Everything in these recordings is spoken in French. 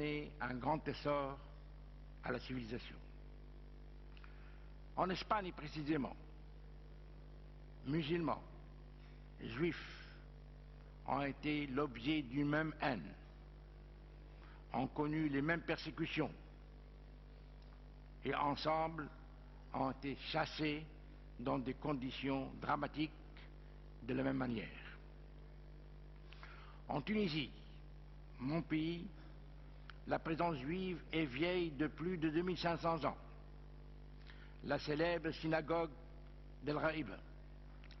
donné un grand essor à la civilisation. En Espagne précisément, musulmans, juifs ont été l'objet d'une même haine, ont connu les mêmes persécutions et ensemble ont été chassés dans des conditions dramatiques de la même manière. En Tunisie, mon pays, la présence juive est vieille de plus de 2500 ans. La célèbre synagogue d'El Raïb,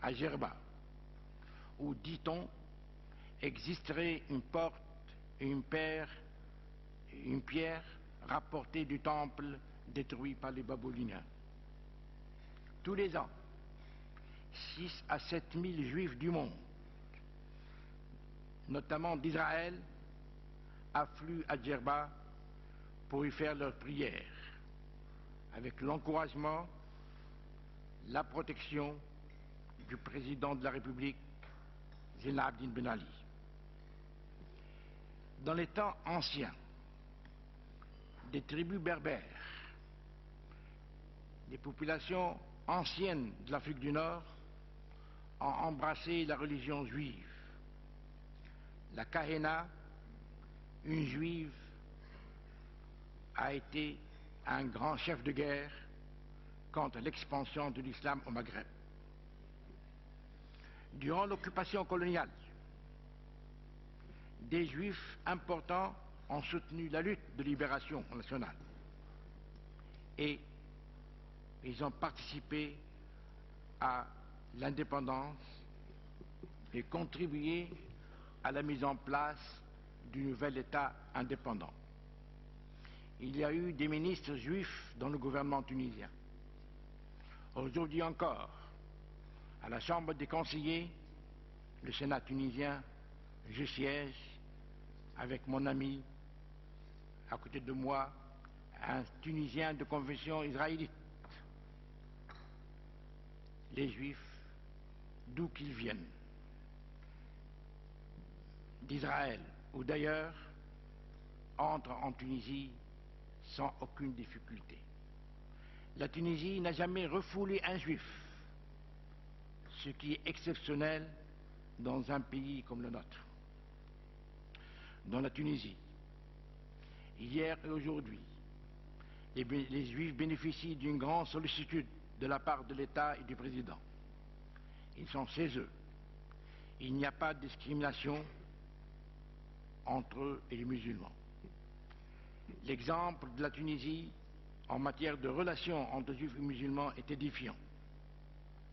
à Djerba, où, dit-on, existerait une porte et une pierre rapportée du temple détruit par les Babyloniens. Tous les ans, 6 à 7 000 juifs du monde, notamment d'Israël, affluent à Djerba pour y faire leurs prières, avec l'encouragement, la protection du président de la République, Zine al-Abidine Ben Ali. Dans les temps anciens, des tribus berbères, des populations anciennes de l'Afrique du Nord ont embrassé la religion juive. La Kahena, une juive, a été un grand chef de guerre contre l'expansion de l'islam au Maghreb. Durant l'occupation coloniale, des juifs importants ont soutenu la lutte de libération nationale et ils ont participé à l'indépendance et contribué à la mise en place du nouvel État indépendant. Il y a eu des ministres juifs dans le gouvernement tunisien. Aujourd'hui encore, à la Chambre des conseillers, le Sénat tunisien, je siège avec mon ami, à côté de moi, un Tunisien de confession israélite. Les Juifs, d'où qu'ils viennent, d'Israël ou d'ailleurs, entrent en Tunisie sans aucune difficulté. La Tunisie n'a jamais refoulé un Juif, ce qui est exceptionnel dans un pays comme le nôtre. Dans la Tunisie, hier et aujourd'hui, les Juifs bénéficient d'une grande sollicitude de la part de l'État et du président. Ils sont chez eux. Il n'y a pas de discrimination entre eux et les musulmans. L'exemple de la Tunisie en matière de relations entre Juifs et musulmans est édifiant.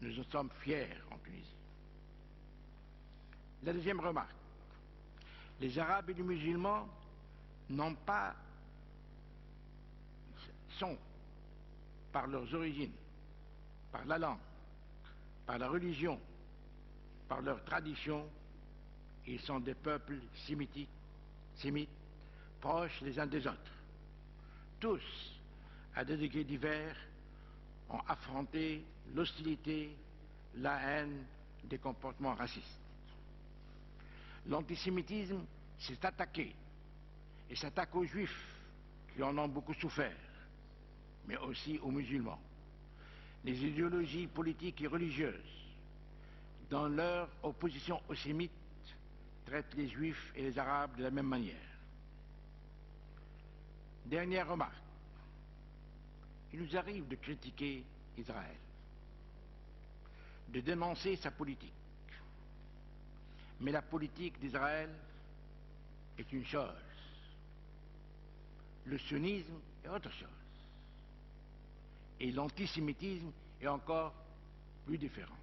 Nous en sommes fiers en Tunisie. La deuxième remarque, les Arabes et les musulmans sont, par leurs origines, par la langue, par la religion, par leur tradition, ils sont des peuples sémites, proches les uns des autres. Tous, à des degrés divers, ont affronté l'hostilité, la haine, des comportements racistes. L'antisémitisme s'est attaqué et s'attaque aux Juifs qui en ont beaucoup souffert, mais aussi aux musulmans. Les idéologies politiques et religieuses, dans leur opposition aux sémites, traitent les Juifs et les Arabes de la même manière. Dernière remarque, il nous arrive de critiquer Israël, de dénoncer sa politique. Mais la politique d'Israël est une chose, le sionisme est autre chose, et l'antisémitisme est encore plus différent.